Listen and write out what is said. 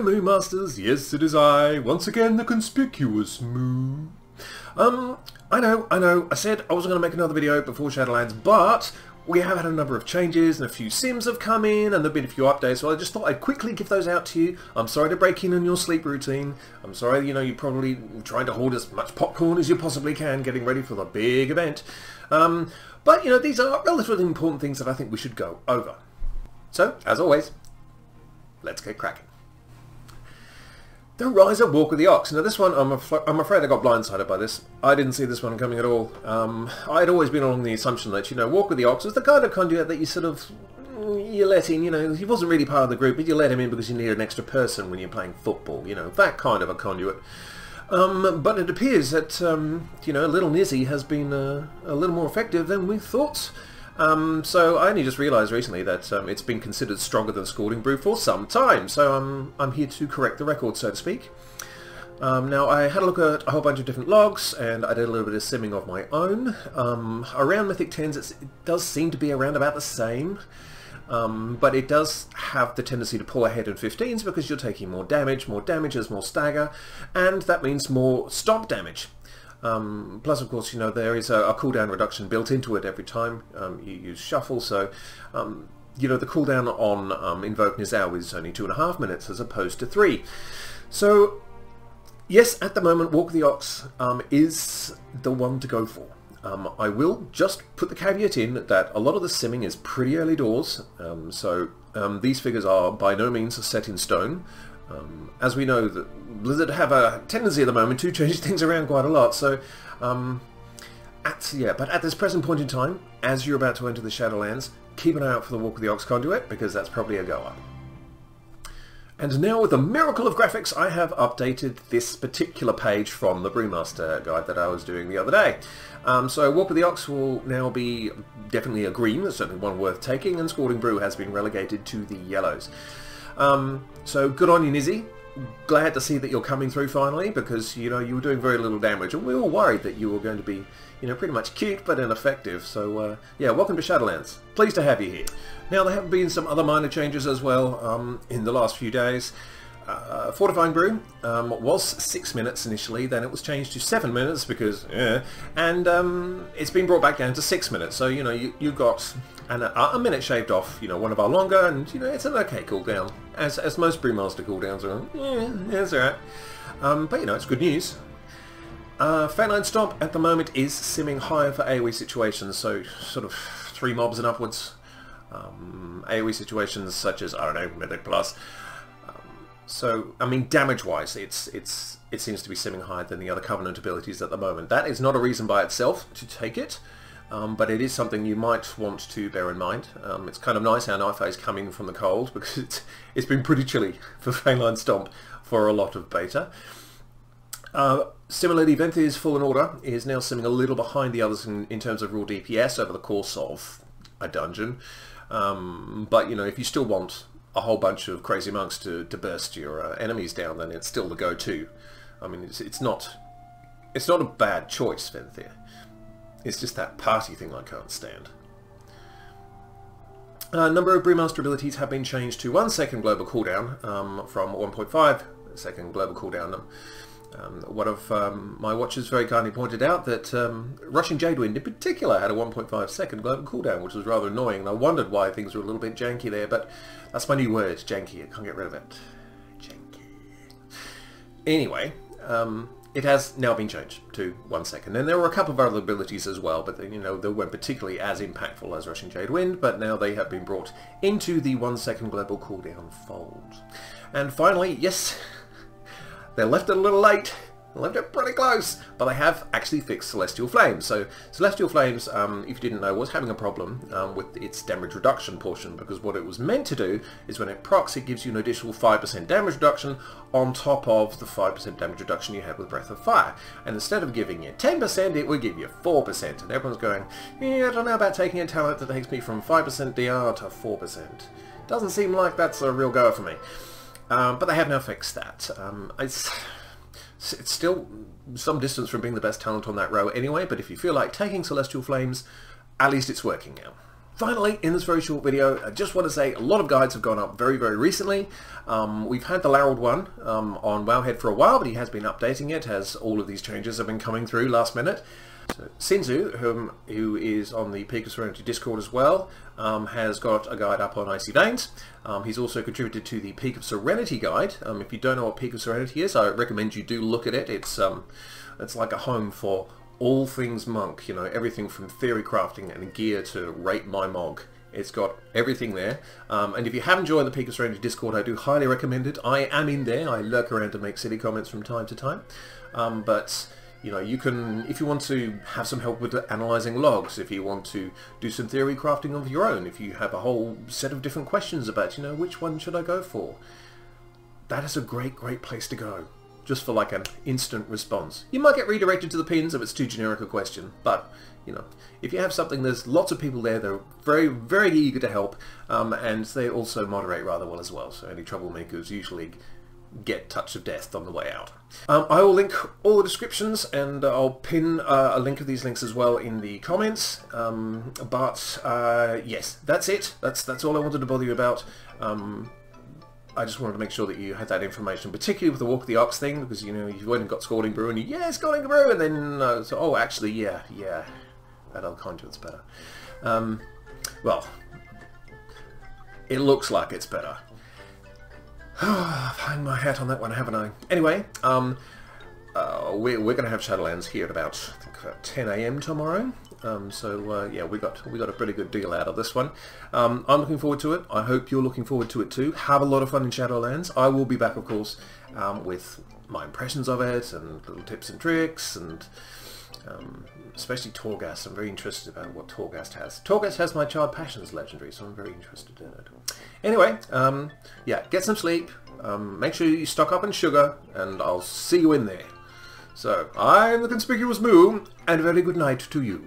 Brewmasters, yes it is I, once again the conspicuous Moo. I know, I said I wasn't going to make another video before Shadowlands, but we have had a number of changes and a few sims have come in and there have been a few updates, so I just thought I'd quickly give those out to you. I'm sorry to break in on your sleep routine. I'm sorry, you know, you're probably trying to hoard as much popcorn as you possibly can, getting ready for the big event. But, you know, these are relatively important things that I think we should go over. So, as always, let's get cracking. The Rise of Walk with the Ox. Now this one, I'm afraid I got blindsided by this. I didn't see this one coming at all. I'd always been along the assumption that, you know, Walk with the Ox was the kind of conduit that you sort of, you let in, you know, he wasn't really part of the group, but you let him in because you needed an extra person when you're playing football, you know, that kind of a conduit. But it appears that, you know, little Nizzy has been a little more effective than we thought. So I only just realised recently that it's been considered stronger than Scalding Brew for some time, so I'm here to correct the record, so to speak. Now I had a look at a whole bunch of different logs, and I did a little bit of simming of my own. Around Mythic 10s it does seem to be around about the same, but it does have the tendency to pull ahead in 15s because you're taking more damage is more stagger, and that means more stomp damage. Plus, of course, you know, there is a cooldown reduction built into it every time you use Shuffle, so, you know, the cooldown on Invoke Nizal is only 2.5 minutes as opposed to 3. So, yes, at the moment, Walk the Ox is the one to go for. I will just put the caveat in that a lot of the simming is pretty early doors, so these figures are by no means set in stone. As we know, that Blizzard have a tendency at the moment to change things around quite a lot, so but at this present point in time, as you're about to enter the Shadowlands, keep an eye out for the Walk of the Ox conduit, because that's probably a goer. And now, with the miracle of graphics, I have updated this particular page from the Brewmaster guide that I was doing the other day. So Walk of the Ox will now be definitely a green, that's certainly one worth taking, and Scalding Brew has been relegated to the yellows. So good on you, Nizzy. Glad to see that you're coming through finally, because, you know, you were doing very little damage, and we were worried that you were going to be, you know, pretty much cute but ineffective. So, yeah, welcome to Shadowlands. Pleased to have you here. Now, there have been some other minor changes as well in the last few days. Fortifying Brew was 6 minutes initially, then it was changed to 7 minutes because, and it's been brought back down to 6 minutes. So, you know, you got a minute shaved off, you know, one of our longer, and, you know, it's an okay cooldown. As most Brewmaster cooldowns are, yeah, it's alright. But, you know, it's good news. Feline Stomp at the moment is simming higher for AoE situations, so sort of 3 mobs and upwards. AoE situations such as, I don't know, Mythic Plus. So, I mean, damage-wise, it seems to be simming higher than the other Covenant abilities at the moment. That is not a reason by itself to take it, but it is something you might want to bear in mind. It's kind of nice our Night Phase coming from the cold, because it's been pretty chilly for Feline Stomp for a lot of beta. Similarly, Venthy's Fallen Order is now simming a little behind the others in terms of raw DPS over the course of a dungeon. But, you know, if you still want a whole bunch of crazy monks to burst your enemies down, then it's still the go-to. I mean, it's not a bad choice, Venthyr. It's just that party thing I can't stand. A number of Brewmaster abilities have been changed to 1 second global cooldown from 1.5 second global cooldown. One of my watchers very kindly pointed out that Rushing Jadewind in particular had a 1.5 second global cooldown, which was rather annoying, and I wondered why things were a little bit janky there, but that's my new word, janky. I can't get rid of it. Janky. Anyway, it has now been changed to 1 second, and there were a couple of other abilities as well, but you know, they weren't particularly as impactful as Rushing Jadewind, but now they have been brought into the 1 second global cooldown fold. And finally, yes, they left it a little late, they left it pretty close, but they have actually fixed Celestial Flames. So Celestial Flames, if you didn't know, was having a problem with its damage reduction portion, because what it was meant to do is when it procs, it gives you an additional 5% damage reduction on top of the 5% damage reduction you had with Breath of Fire. And instead of giving you 10%, it would give you 4%. And everyone's going, yeah, I don't know about taking a talent that takes me from 5% DR to 4%. Doesn't seem like that's a real goer for me. But they have now fixed that. It's still some distance from being the best talent on that row anyway, but if you feel like taking Celestial Flames, at least it's working now. finally, in this very short video, I just want to say a lot of guides have gone up very, very recently. We've had the Laureled one on Wowhead for a while, but he has been updating it as all of these changes have been coming through last minute. So, Sinzu, who is on the Peak of Serenity Discord as well, has got a guide up on Icy Danes. He's also contributed to the Peak of Serenity guide. If you don't know what Peak of Serenity is, I recommend you do look at it. It's like a home for all things monk, you know, everything from theory crafting and gear to rate my mog. It's got everything there. And if you haven't joined the Peak of Serenity Discord, I do highly recommend it. I am in there. I lurk around to make silly comments from time to time. But you know, you can, if you want to have some help with analysing logs, if you want to do some theory crafting of your own, if you have a whole set of different questions about, you know, which one should I go for, that is a great, great place to go. Just for like an instant response. You might get redirected to the pins if it's too generic a question, but, you know, if you have something, there's lots of people there that are very, very eager to help, and they also moderate rather well as well, so any troublemakers usually get touch of death on the way out. I will link all the descriptions, and I'll pin a link of these links as well in the comments. Yes, that's it. That's all I wanted to bother you about. I just wanted to make sure that you had that information, particularly with the Walk the Ox thing, because, you know, you went and got Scalding Brew, and you, yeah, Scalding Brew, and then, so, oh, actually, yeah, that other conduit's better. Well, it looks like it's better. I've hung my hat on that one, haven't I? Anyway, we're going to have Shadowlands here at about, I think, about 10 AM tomorrow. Yeah, we got a pretty good deal out of this one. I'm looking forward to it. I hope you're looking forward to it too. Have a lot of fun in Shadowlands. I will be back, of course, with my impressions of it and little tips and tricks, and especially Torghast. I'm very interested about what Torghast has. Torghast has my Child Passions legendary, so I'm very interested in it. Anyway, yeah, get some sleep. Make sure you stock up on sugar, and I'll see you in there. So, I'm the Conspicuous Moo, and a very good night to you.